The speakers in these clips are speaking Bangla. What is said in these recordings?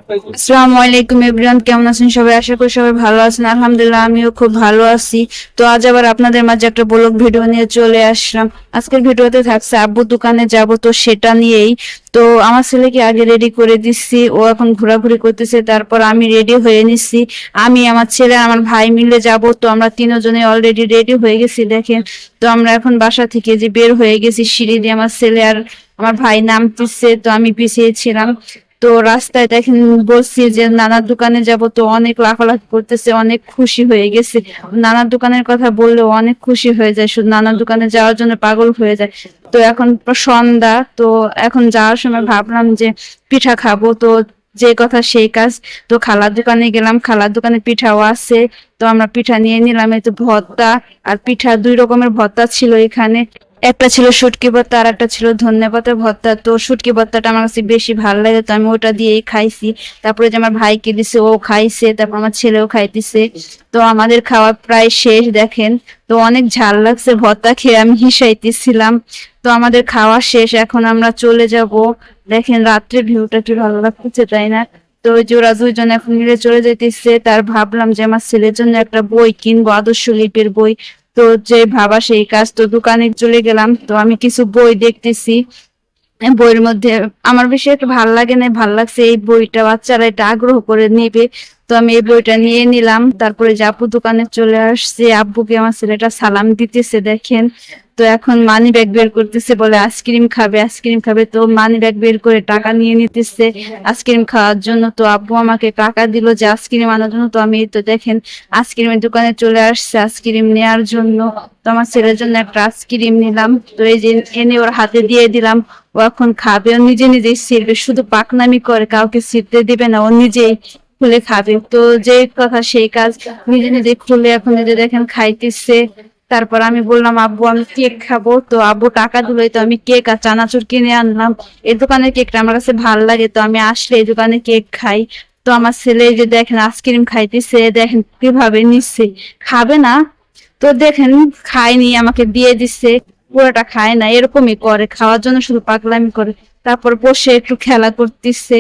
আসসালামু আলাইকুম এভরিওয়ান, কেমন আছেন সবাই? আশা করি সবাই ভালো আছেন। আলহামদুলিল্লাহ আমিও খুব ভালো আছি। তো আজ আবার আপনাদের মাঝে একটা ব্লগ ভিডিও নিয়ে চলে আসলাম। আজকের ভিডিওতে থাকছে আব্বু দোকানে যাব, তো সেটা নিয়েই। তো আমার ছেলেকে আগে রেডি করে দিচ্ছি, ও এখন ঘোরাঘুরি করতেছে। তারপর আমি রেডি হয়ে নিচ্ছি। আমি, আমার ছেলে আর আমার ভাই মিলে যাব। তো আমরা তিনজনে অলরেডি রেডি হয়ে গেছি দেখেন। তো আমরা এখন বাসা থেকে যে বের হয়ে গেছি, সিঁড়ি দিয়ে আমার ছেলে আর আমার ভাই নামতেছে, তো আমি পিছিয়ে ছিলাম। তো রাস্তায় দেখেন বলছি যে নানার দোকানে যাব, তো অনেক লাফালাফি করতেছে, অনেক খুশি হয়ে গেছে। নানার দোকানের কথা বললেও অনেক খুশি হয়ে যায়, শুধু নানার দোকানে যাওয়ার জন্য পাগল হয়ে যায়। তো এখন সন্ধ্যা, তো এখন যাওয়ার সময় ভাবলাম যে পিঠা খাবো, তো যে কথা সেই কাজ। তো খালার দোকানে গেলাম, খালার দোকানে পিঠাও আছে। তো আমরা পিঠা নিয়ে নিলাম, এই তো ভর্তা আর পিঠা, দুই রকমের ভর্তা ছিল এখানে। একটা ছিল শুটকি ভর্তা আর একটা ছিল ধনেপাতার ভর্তা। তো শুটকি ভর্তাটা আমার কাছে বেশি ভালো লাগে, তো আমি ওটা দিয়েই খাইছি। তারপরে যে আমার ভাইকে দিছে, ও খাইছে, তারপর আমার ছেলেও খাইতেছে। তো আমাদের খাওয়া প্রায় শেষ দেখেন। তো অনেক ঝাল লাগছে, ভর্তা খেয়ে আমি হিসাইতেছিলাম। তো আমাদের খাওয়া শেষ, এখন আমরা চলে যাব। দেখেন রাত্রের ভিউটা কি ভালো লাগতেছে, তাই না? তো ওই যে ওরা দুইজন এখন মিলে চলে যাইতেছে। তার ভাবলাম যে আমার ছেলের জন্য একটা বই কিনবো, আদর্শ লিপির বই। তো যে ভাবা সেই কাজ, তো দোকানে চলে গেলাম। তো আমি কিছু বই দেখতেছি, বইয়ের মধ্যে আমার বেশি একটা ভালো লাগে না, ভালো লাগছে এই বইটা, বাচ্চারা এটা আগ্রহ করে নিবে। তো আমি এই বইটা নিয়ে নিলাম। তারপরে যে আপু দোকানে চলে আসছে, আব্বুকে আমার ছেলেটা সালাম দিতেছে দেখেন। তো এখন মানি ব্যাগ বের করতেছে, বলে আইসক্রিম খাবে, আইসক্রিম খাবে। তো মানি ব্যাগ বের করে টাকা নিয়ে নিতেছে আইসক্রিম খাওয়ার জন্য। তো আব্বু আমাকে টাকা দিল যে আইসক্রিম আনার জন্য। তো আমি তো দেখেন আইসক্রিমের দোকানে চলে আসছে আইসক্রিম নেওয়ার জন্য। তো আমার ছেলের জন্য একটা আইসক্রিম নিলাম, তো এই যে এনে ওর হাতে দিয়ে দিলাম। ও এখন খাবে, ও নিজে নিজেই ছিঁড়বে, শুধু পাকনামি করে, কাউকে ছিঁড়তে দিবে না, ও নিজেই খুলে খাবে। তো যে কথা সেই কাজ, নিজে নিজে খুলে এখন নিজে দেখেন খাইতেছে। তারপর আমি বললাম আব্বু আমি কেক খাবো, তো আব্বু টাকা দিল, তো আমি কেক আর চানাচুর কিনে আনলাম। এই দোকানের কেকটা আমার কাছে ভালো লাগে, তো আমি আসলে এই দোকানে কেক খাই। তো আমার ছেলে যে দেখেন আইসক্রিম খাইতেছে, দেখেন কিভাবে নিচ্ছে, খাবে না। তো দেখেন খায়নি, আমাকে দিয়ে দিচ্ছে, পুরোটা খায় না, এরকমই করে, খাওয়ার জন্য শুধু পাগলামি করে। তারপর বসে একটু খেলা করতেছে।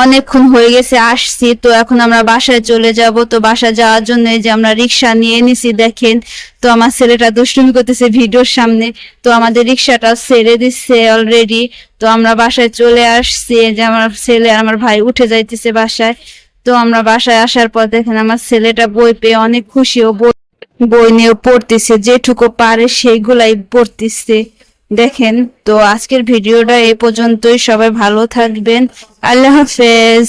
অনেকক্ষণ হয়ে গেছে আসছি, তো এখন আমরা বাসায় চলে যাব। তো বাসায় যাওয়ার জন্য এই যে আমরা রিক্সা নিয়ে নিছি দেখেন। তো আমার ছেলেটা দুষ্টুমি করতেছে ভিডিওর সামনে। তো আমাদের রিক্সাটা ছেড়ে দিচ্ছে অলরেডি। তো আমরা বাসায় চলে আসছি, এই যে আমার ছেলে আর আমার ভাই উঠে যাইতেছে বাসায়। তো আমরা বাসায় আসার পর দেখেন আমার ছেলেটা বই পেয়ে অনেক খুশি, ও বই বই নিয়ে পড়তেছে, যেটুকু পারে সেইগুলাই পড়তেছে দেখেন। তো আজকের ভিডিওটা এই পর্যন্তই, সবাই ভালো থাকবেন, আল্লাহ হাফেজ।